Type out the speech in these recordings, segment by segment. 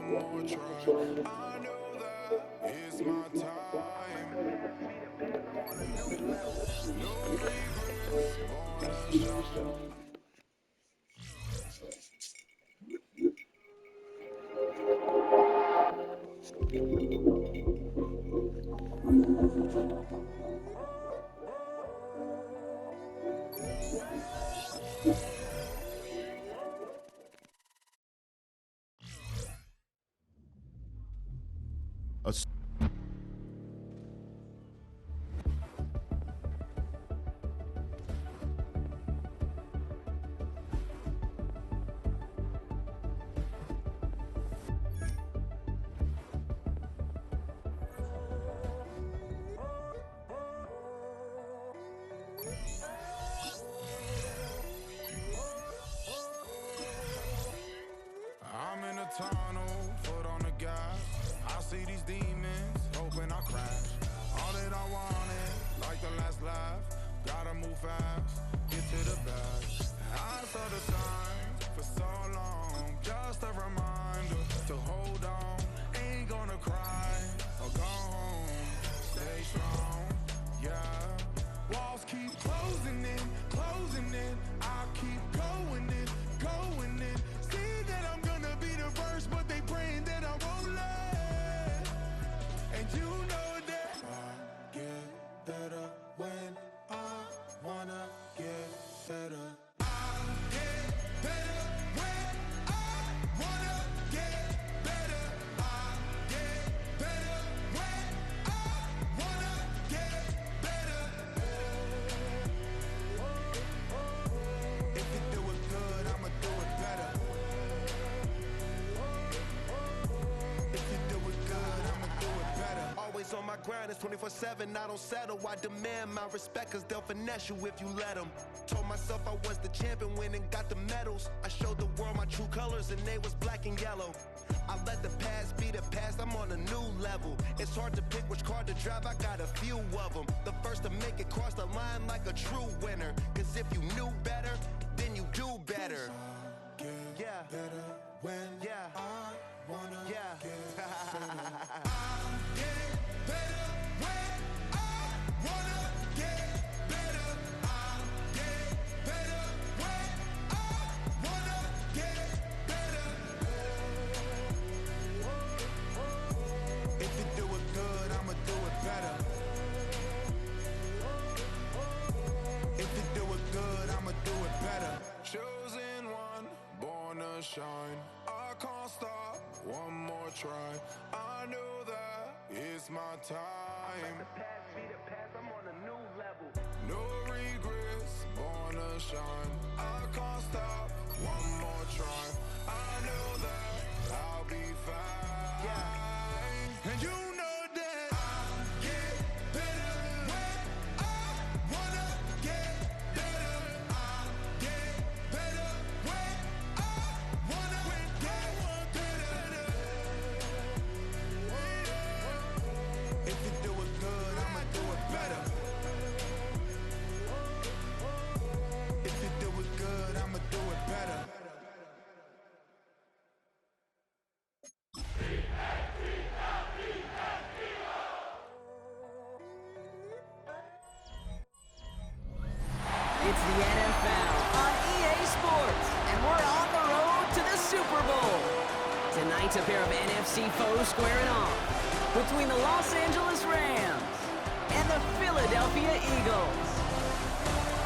more try. I know that it's my time. No regrets, born to shine. I'm in a tunnel, foot on the gas. I see these demons, hoping I crash. All that I wanted, like the last laugh. Gotta move fast, get to the bag. I saw the signs for so long, just a reminder to hold on. Ain't gonna cry or go home, stay strong, yeah. Walls keep closing in, closing in. I keep going in, going in. See that I'm gonna be the first, but they praying that I won't let. And you know that I get better when I wanna get better. I get better when I wanna get better. I get better when I wanna get better. If you do it good, I'ma do it better. If you do it good, I'ma do it better. Always on my grind, it's 24/7, I don't settle. I demand my respect, cause they'll finesse you if you let them. Told myself I was the champion, went and got the medals. I showed the world my true colors and they was black and yellow. I let the past be the past, I'm on a new level. It's hard to pick which car to drive, I got a few of them. The first to make it cross the line like a true winner. Cause if you knew better, then you do better. Yeah. Better when I wanna Yeah. get better. I get better when I wanna get better. I get better when I wanna get better. If you do it good, I'ma do it better. If you do it good, I'ma do it better. Chosen one, born to shine. I can't stop, one more try. I know that it's my time. Past be the past, I'm on a new level. No regrets, born to shine. I can't stop, one more try. I know that I'll be fine. Yeah. And you know that I get better when I wanna get better. I get better when I wanna get better. If you do it good, I'ma do it better. If you do it good, I'ma do it better. It's the NFL on EA Sports, and we're on the road to the Super Bowl. Tonight's a pair of NFC foes squaring off between the Los Angeles Rams and the Philadelphia Eagles.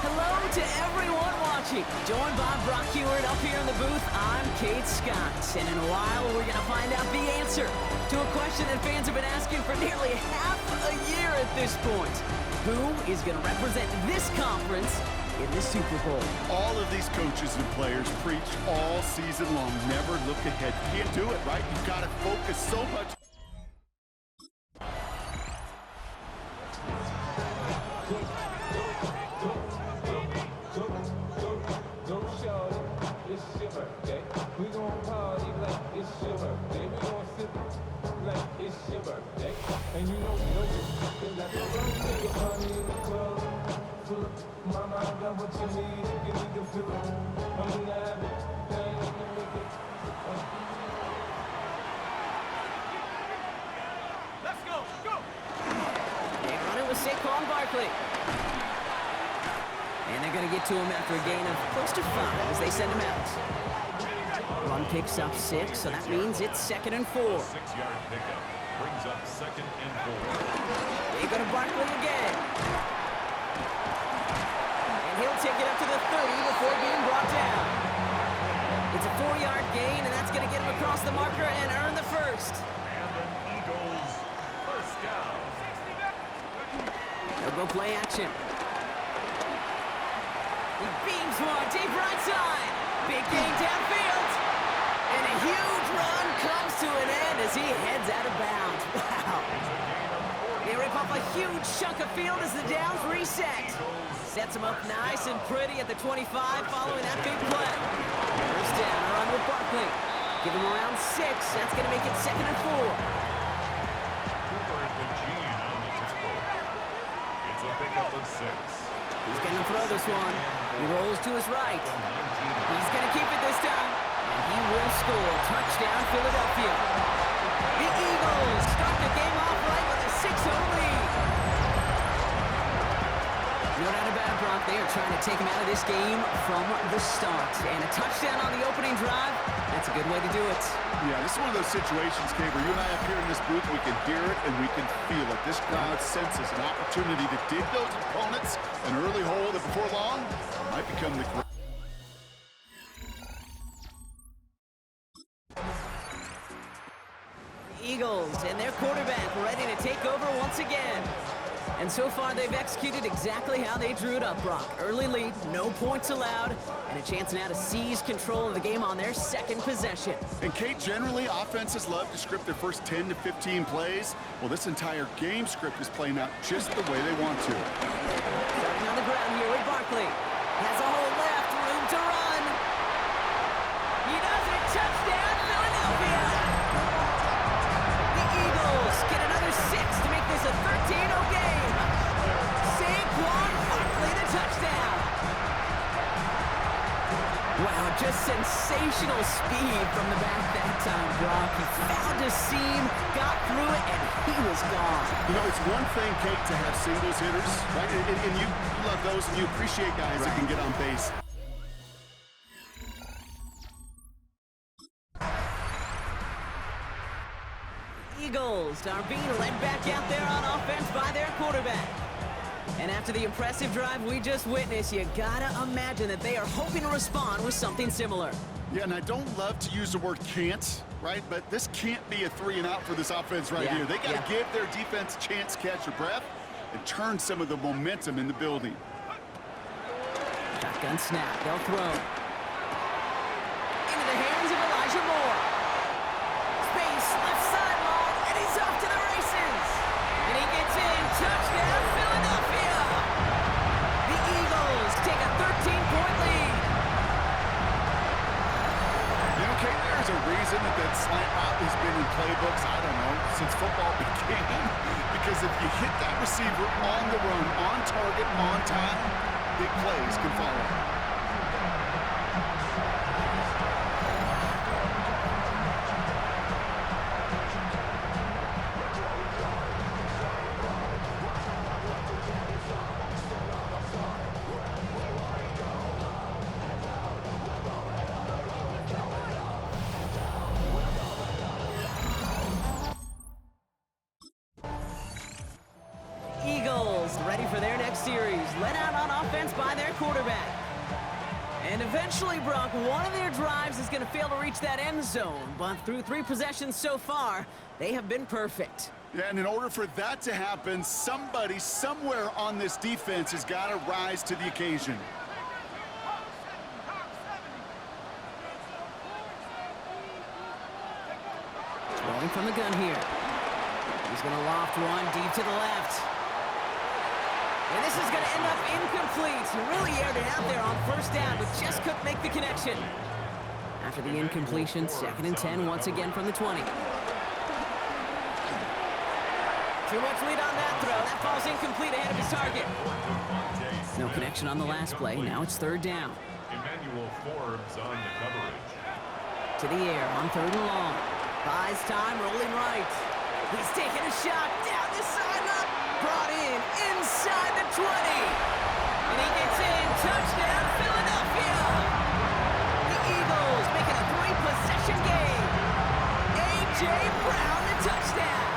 Hello to everyone watching. Joined by Brock Heward up here in the booth, I'm Kate Scott. And in a while, we're going to find out the answer to a question that fans have been asking for nearly half a year at this point. Who is going to represent this conference in the Super Bowl? All of these coaches and players preach all season long, never look ahead. You can't do it, right? You've got to focus so much. Don't shout it, it's your birthday. We gon' party like it's your birthday. We gon' sip like it's your birthday. And you know it's like a birthday party in the club. Full of mama, I got what you need. You need to feel it. I'm gonna have it. Thing, make it. Saquon Barkley. And they're going to get to him after a gain of close to 5 as they send him out. Run picks up 6, so that means it's 2nd and 4. 6-yard pickup brings up 2nd and 4. They go to Barkley again. And he'll take it up to the 30 before being brought down. It's a 4-yard gain, and that's going to get him across the marker and earn the first. And an Eagles first down. They'll go play action. He beams one, deep right side. Big gain downfield. And a huge run comes to an end as he heads out of bounds. Wow. They rip off a huge chunk of field as the downs reset. Sets him up nice and pretty at the 25 following that big play. First down, a run with Barkley. Give him around 6. That's going to make it 2nd and 4. Cooper at the Gene on the tackle. It's a pickup of 6. He's going to throw this one. He rolls to his right. He's going to keep it this time. And he will score. Touchdown, Philadelphia. The Eagles start the game off right with a 6-0 lead. No doubt about it, Brock. They are trying to take him out of this game from the start. And a touchdown on the opening drive, that's a good way to do it. Yeah, this is one of those situations, Kay, where you and I up here in this booth, we can hear it and we can feel it. This crowd senses an opportunity to dig those opponents an early hole that before long might become the great. Eagles and their quarterback ready to take over once again. And so far, they've executed exactly how they drew it up, Brock. Early lead, no points allowed, and a chance now to seize control of the game on their second possession. And Kate, generally, offenses love to script their first 10 to 15 plays. Well, this entire game script is playing out just the way they want to. Starting on the ground here with Barkley. Has a hole left, room to run. He does it, touchdown, Philadelphia! The Eagles get another 6 to make this a 13-0 game. Saquon Barkley, the touchdown. Wow, just sensational speed from the back that time, Brock. He found a seam, got through it, and he was gone. You know, it's one thing, Kate, to have singles hitters, right? And you love those, and you appreciate guys that can get on base. Eagles are being led back out there on offense by their quarterback. And after the impressive drive we just witnessed, you gotta imagine that they are hoping to respond with something similar. Yeah, and I don't love to use the word can't, right? But this can't be a 3-and-out for this offense right here. They got to give their defense a chance to catch their breath and turn some of the momentum in the building. Shotgun snap, they'll throw. Into the hands of Elijah Moore. Space, left sideline, and he's off to the races. And he gets in, touchdown, Philadelphia. The Eagles take a 13-point lead. You know, Kate, there's a reason that slant route has been in playbooks, I don't know, since football began. Because if you hit that receiver on the run, on target, on time, big plays can follow. Eagles ready for their next series, led out on offense by their quarterback. And eventually, Brock, one of their drives is going to fail to reach that end zone, but through 3 possessions so far, they have been perfect. Yeah, and in order for that to happen, somebody somewhere on this defense has got to rise to the occasion. Throwing from the gun here. He's going to loft one deep to the left. And this is going to end up incomplete. He really aired it out there on first down, but just couldn't make the connection. After the incompletion, 2nd and 10 once again from the 20. Too much lead on that throw. That falls incomplete ahead of his target. No connection on the last play. Now it's 3rd down. Emmanuel Forbes on the coverage. To the air on 3rd and long. Buys time, rolling right. He's taking a shot down the sideline. brought in inside the 20. And he gets in. Touchdown, Philadelphia. The Eagles making a 3-possession game. A.J. Brown, the touchdown.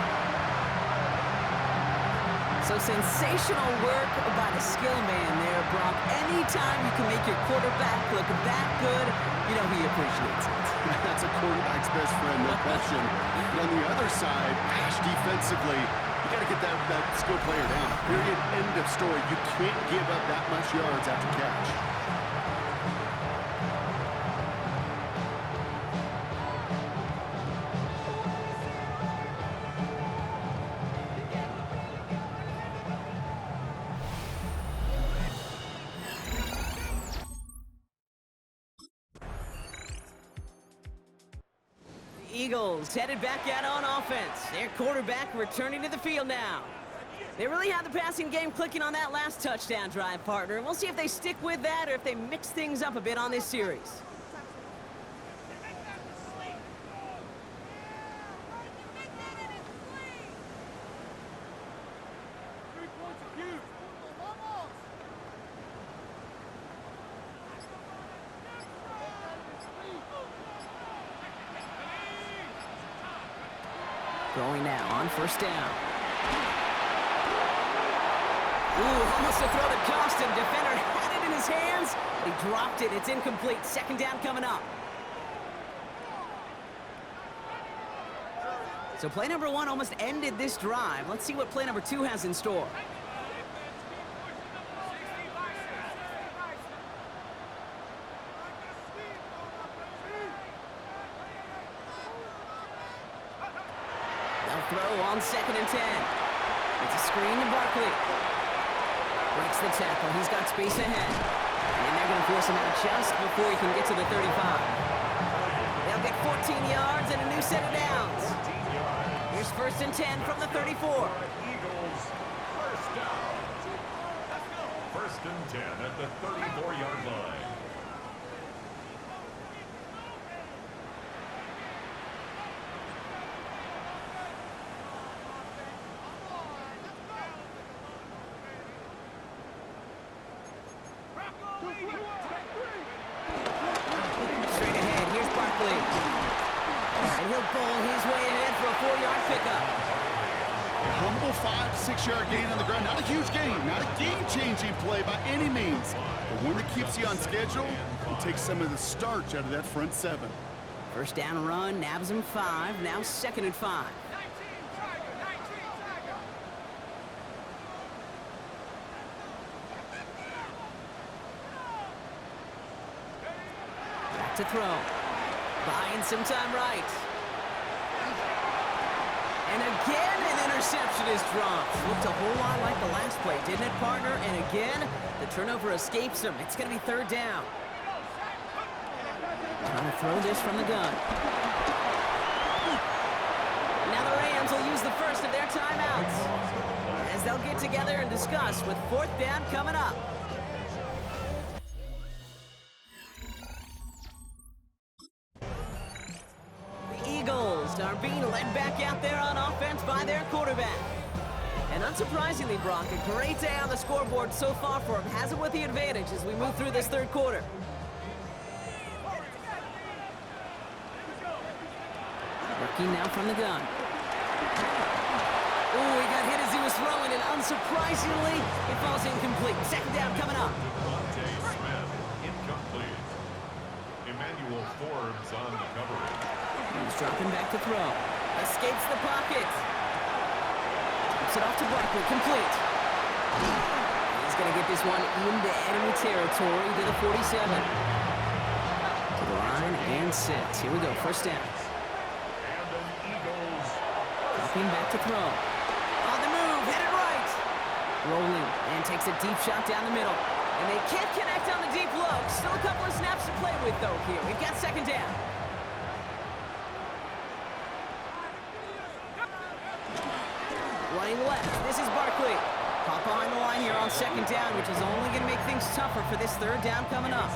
So sensational work by the skill man there, Brock. Anytime you can make your quarterback look that good, you know he appreciates it. That's a quarterback's best friend, no question. But on the other side, gosh, defensively, you got to get that skill player down. Period. End of story. You can't give up that much yards after catch. Eagles headed back out on offense. Their quarterback returning to the field now. They really had the passing game clicking on that last touchdown drive, partner. And we'll see if they stick with that or if they mix things up a bit on this series. Going now on first down. Ooh, almost a throw that cost him. Defender had it in his hands, but he dropped it. It's incomplete. Second down coming up. So play number 1 almost ended this drive. Let's see what play number 2 has in store. Throw on 2nd and 10. It's a screen to Barkley. Breaks the tackle. He's got space ahead. And they're going to force him out just before he can get to the 35. They'll get 14 yards and a new set of downs. Here's 1st and 10 from the 34. Eagles, first down. 1st and 10 at the 34-yard line. Straight ahead, here's Barkley. And he'll bowl his way ahead for a 4-yard pickup. A humble 5 to 6 yard gain on the ground. Not a huge gain, not a game-changing play by any means, but one that keeps you on schedule and takes some of the starch out of that front 7. First down run, nabs him 5, now 2nd and 5. Back to throw. Buying some time right. And again, an interception is dropped. Looked a whole lot like the last play, didn't it, partner? And again, the turnover escapes him. It's going to be 3rd down. Trying to throw this from the gun. Now the Rams will use the first of their timeouts as they'll get together and discuss with 4th down coming up. Are being led back out there on offense by their quarterback. And unsurprisingly, Brock, a great day on the scoreboard so far for him. Has it with the advantage as we move through this 3rd quarter. Working now from the gun. Ooh, he got hit as he was throwing, and unsurprisingly, it falls incomplete. 2nd down coming up. Incomplete. Emmanuel Forbes on the coverage. He's dropping back to throw. Escapes the pocket. Tips it off to Barkley. Complete. He's going to get this one into enemy territory to the 47. To the line and set. Here we go. First down. And the Eagles. Dropping back to throw. On the move. Headed right. Rolling and takes a deep shot down the middle. And they can't connect on the deep look. Still a couple of snaps to play with, though, here. We've got 2nd down. Running left, this is Barkley. Pop behind the line here on 2nd down, which is only going to make things tougher for this 3rd down coming up.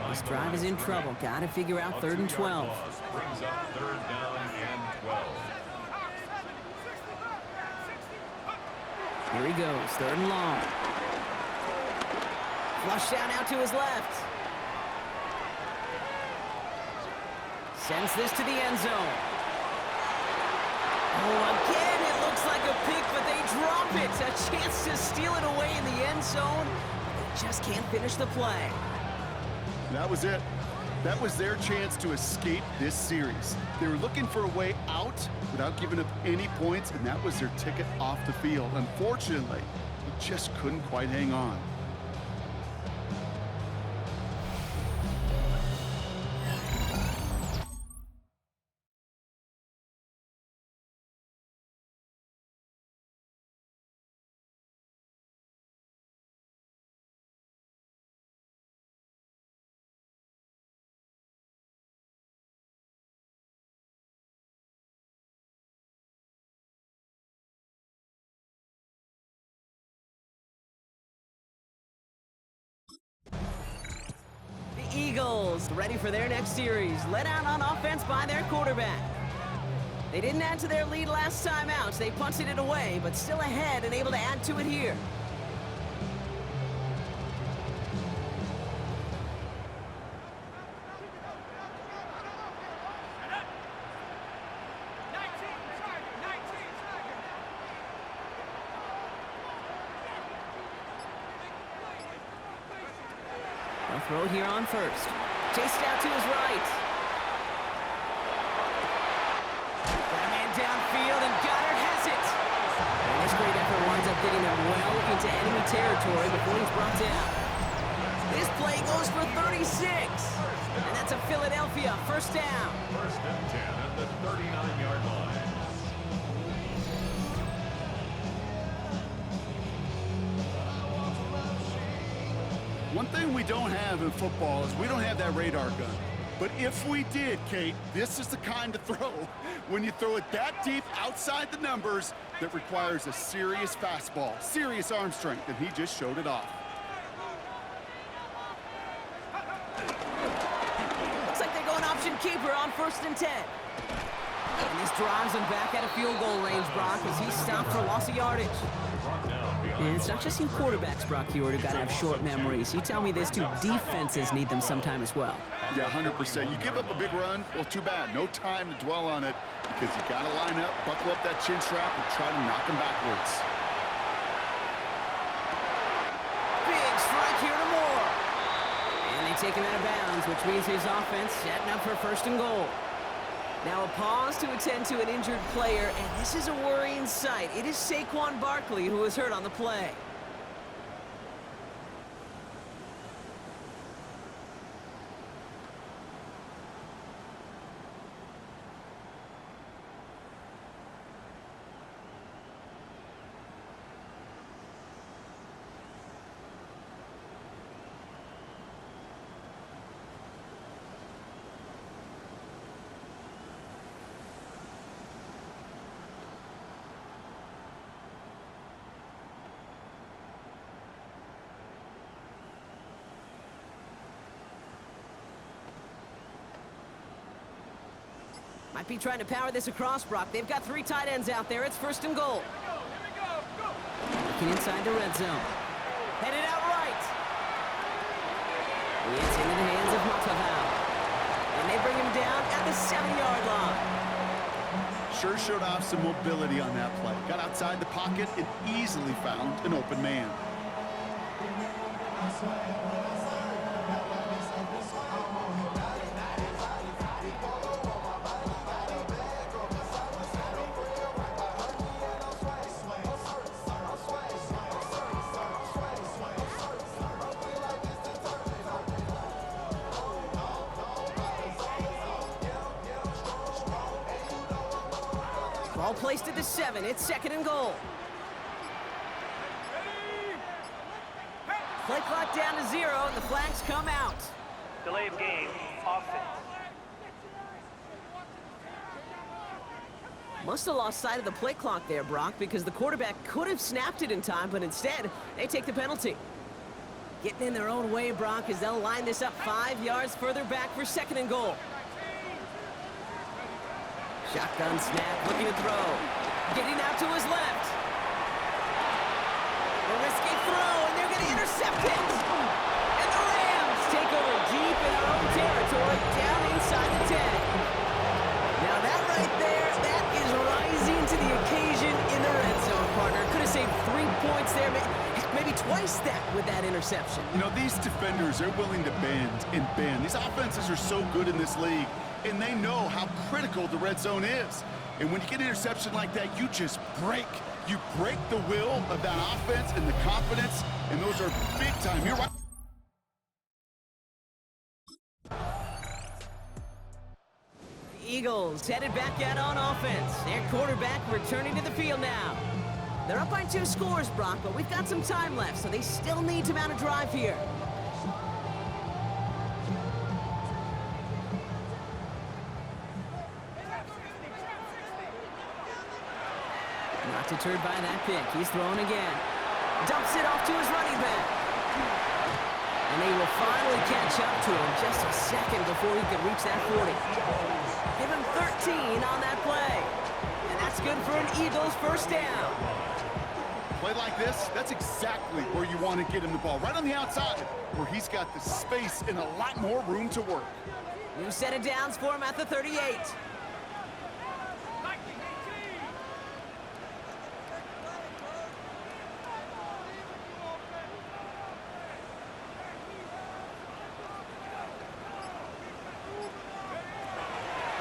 This drive is in trouble. Got to figure out 3rd and 12. Brings up 3rd down and 12. Here he goes, 3rd and long. Flush down out to his left. Sends this to the end zone. Oh, again, it looks like a pick, but they drop it. A chance to steal it away in the end zone. They just can't finish the play. That was it. That was their chance to escape this series. They were looking for a way out without giving up any points, and that was their ticket off the field. Unfortunately, they just couldn't quite hang on. Eagles ready for their next series, led out on offense by their quarterback. They didn't add to their lead last time out. They punted it away, but still ahead and able to add to it here. They'll throw it here on first. Chased out to his right. Got a man downfield, and Goddard has it. And this great effort winds up getting him well into enemy territory before he's brought down. This play goes for 36. And that's a Philadelphia 1st down. 1st and 10 at the 39-yard line. One thing we don't have in football is we don't have that radar gun. But if we did, Kate, this is the kind of throw, when you throw it that deep outside the numbers, that requires a serious fastball, serious arm strength, and he just showed it off. Looks like they're going option keeper on 1st and 10. And this drives him back out of field goal range, Brock, as he's stopped for loss of yardage. And it's not just you quarterbacks, Brock, here who got to have short memories. You tell me this too, defenses need them sometime as well. Yeah, 100%. You give up a big run, well, too bad. No time to dwell on it because you got to line up, buckle up that chin strap, and try to knock him backwards. Big strike here to Moore. And they take him out of bounds, which means his offense setting up for 1st and goal. Now a pause to attend to an injured player, and this is a worrying sight. It is Saquon Barkley who was hurt on the play. Might be trying to power this across, Brock. They've got 3 tight ends out there. It's 1st and goal. Looking inside the red zone. Headed out right. It's into the hands of Matavao. And they bring him down at the 7-yard line. Sure showed off some mobility on that play. Got outside the pocket and easily found an open man. Ball placed at the 7. It's 2nd and goal. Play clock down to 0, and the flags come out. Delay of game, offense. Must have lost sight of the play clock there, Brock, because the quarterback could have snapped it in time, but instead, they take the penalty. Getting in their own way, Brock, as they'll line this up 5 yards further back for 2nd and goal. Shotgun snap, looking to throw. Getting out to his left. A risky throw, and they're going to intercept it. And the Rams take over deep in their own territory, down inside the 10. Now that right there, that is rising to the occasion in the red zone, partner. Could have saved 3 points there, maybe twice that with that interception. You know, these defenders, they're willing to bend and bend. These offenses are so good in this league, and they know how critical the red zone is. And when you get an interception like that, you just break. You break the will of that offense and the confidence, and those are big time. You're right. Eagles headed back out on offense. Their quarterback returning to the field now. They're up by 2 scores, Brock, but we've got some time left, so they still need to mount a drive here. Not deterred by that pick. He's throwing again. Dumps it off to his running back. And they will finally catch up to him just a second before he could reach that 40. Give him 13 on that play. And that's good for an Eagles first down. Play like this, that's exactly where you want to get him the ball. Right on the outside, where he's got the space and a lot more room to work. New set of downs for him at the 38.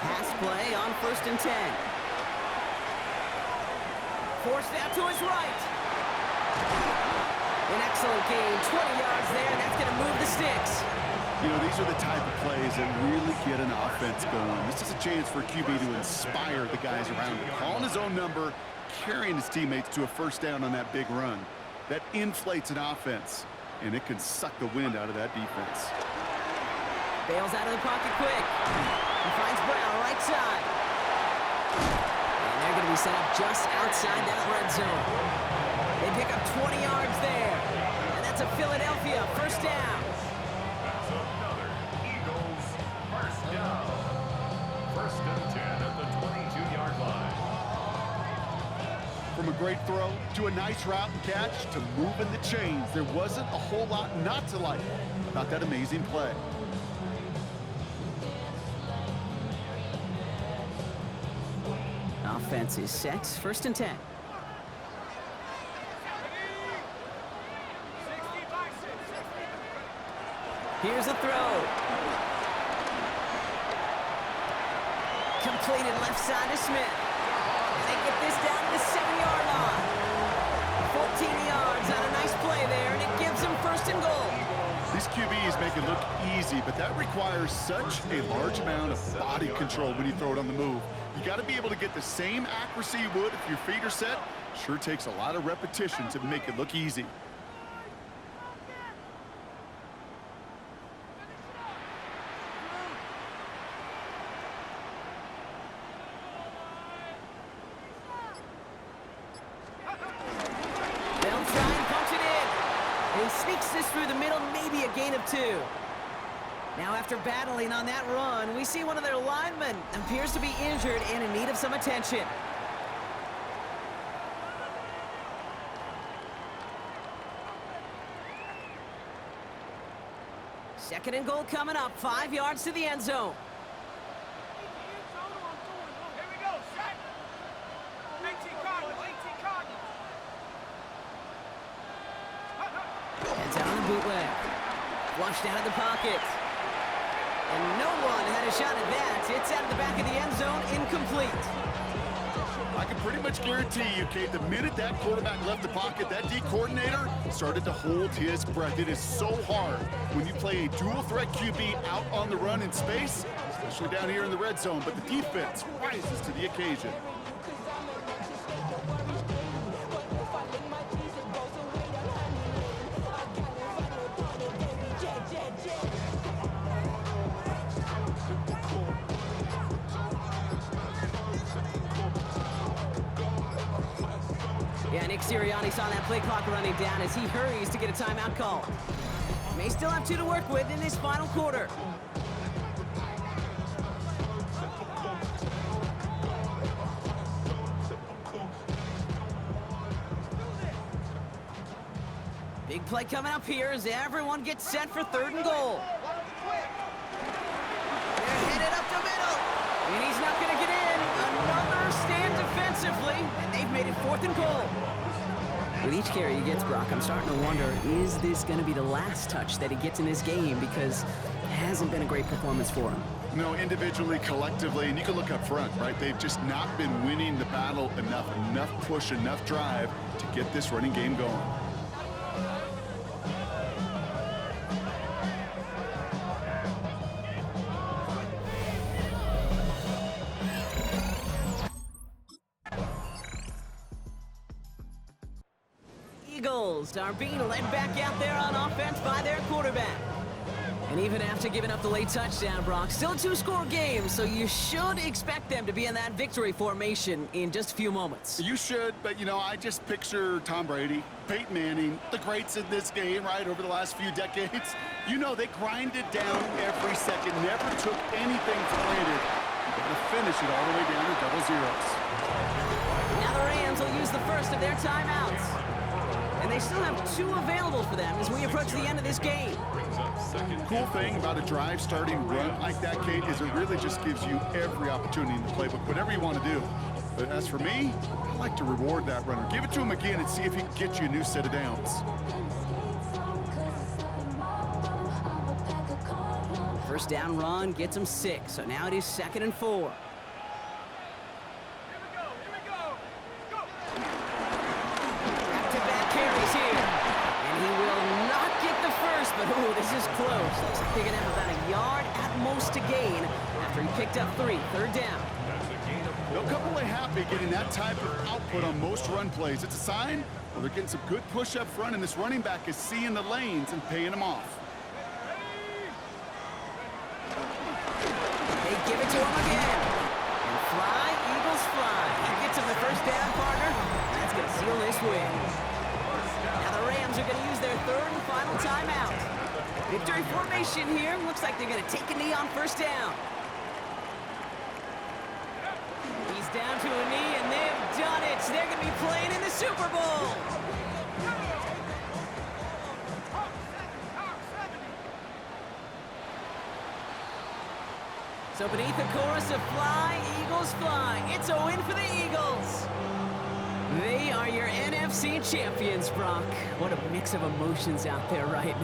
Pass play on 1st and 10. Forced out to his right. An excellent gain, 20 yards there, and that's going to move the sticks. You know, these are the type of plays that really get an offense going. This is a chance for QB to inspire the guys around him. Calling his own number, carrying his teammates to a first down on that big run. That inflates an offense, and it can suck the wind out of that defense. Bails out of the pocket quick. He finds Brown right side. And they're going to be set up just outside that red zone. They pick up 20 yards there. And that's a Philadelphia first down. That's another Eagles first down. 1st and 10 at the 22-yard line. From a great throw to a nice route and catch to moving the chains, there wasn't a whole lot not to like about that amazing play. Offense is set. 1st and 10. Here's a throw. Completed left side to Smith. And they get this down to the 7-yard line. 14 yards on a nice play there, and it gives them 1st and goal. These QBs make it look easy, but that requires such a large amount of body control when you throw it on the move. You got to be able to get the same accuracy you would if your feet are set. Sure takes a lot of repetition to make it look easy. They'll try and punch it in. And he sneaks this through the middle, maybe a gain of 2. Now after battling on that run, we see one of their linemen appears to be injured and in need of some attention. Second and goal coming up, 5 yards to the end zone. Here we go, set. 18 Cardinals, 18 Cardinals. Heads out on the bootleg. Flushed out of the pocket. And no one had a shot at that. It's out of the back of the end zone, incomplete. I can pretty much guarantee you, Kate, the minute that quarterback left the pocket, that D coordinator started to hold his breath. It is so hard when you play a dual-threat QB out on the run in space, especially down here in the red zone, but the defense rises to the occasion. Yeah, Nick Sirianni saw that play clock running down as he hurries to get a timeout call. May still have 2 to work with in this final quarter. Big play coming up here as everyone gets set for 3rd and goal. They're headed up the middle, and he's not going to get in. Another stand defensively, and they've made it 4th and goal. With each carry he gets, Brock, I'm starting to wonder, is this going to be the last touch that he gets in this game? Because it hasn't been a great performance for him. No, individually, collectively, and you can look up front, right? They've just not been winning the battle enough push, enough drive to get this running game going. Eagles are being led back out there on offense by their quarterback. And even after giving up the late touchdown, Brock, still a 2-score game, so you should expect them to be in that victory formation in just a few moments. You should, but, you know, I just picture Tom Brady, Peyton Manning, the greats in this game, right, over the last few decades. You know, they grinded down every second, never took anything for granted. They're going to finish it all the way down to double zeros. Now the Rams will use the first of their timeouts. And they still have 2 available for them as we approach the end of this game. Cool thing about a drive starting run like that, Kate, is it really just gives you every opportunity in the playbook, whatever you want to do. But as for me, I like to reward that runner. Give it to him again and see if he can get you a new set of downs. First down run gets him 6, so now it is 2nd and 4. Back-to-back carries here. And he will not get the first, but ooh, this is close. Looks like they're going to have about a yard at most to gain after he picked up 3. 3rd down. They'll come away happy getting that type of output on most run plays. It's a sign, well, they're getting some good push up front, and this running back is seeing the lanes and paying them off. They give it to him again. And fly, Eagles fly. He gets him the first down, partner. And that's going to seal this win. Now the Rams are going to use their 3rd and final timeout. Victory formation here. Looks like they're going to take a knee on 1st down. He's down to a knee, and they've done it. They're going to be playing in the Super Bowl. So beneath the chorus of Fly, Eagles Fly, it's a win for the Eagles. They are your NFC champions, Brock. What a mix of emotions out there right now.